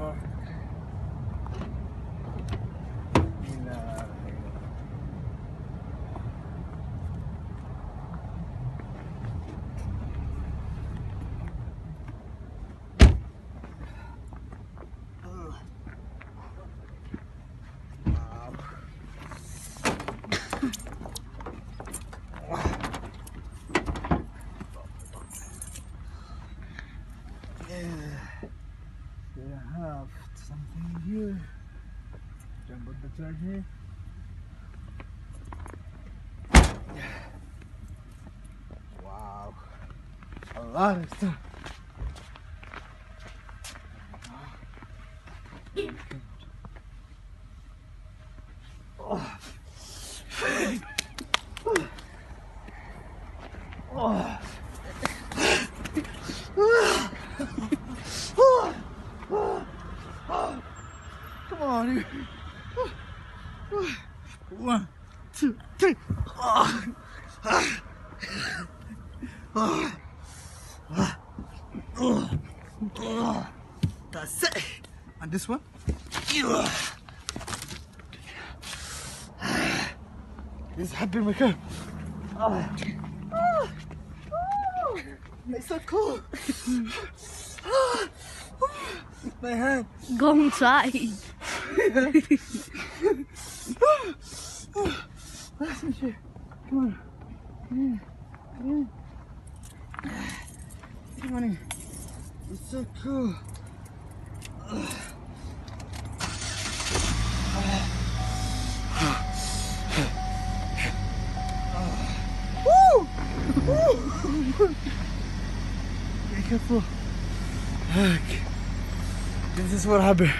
far. We have something here. Jump on the charge here. Wow, a lot of stuff. Come on here. 1, 2, 3. That's it. And this one. This is happy maker. It's so cool. My hand. Go inside. Listen, shit. Come on. Come on. Come on in. It's so cool. Woo! Woo! Be careful. Okay. This is what happened.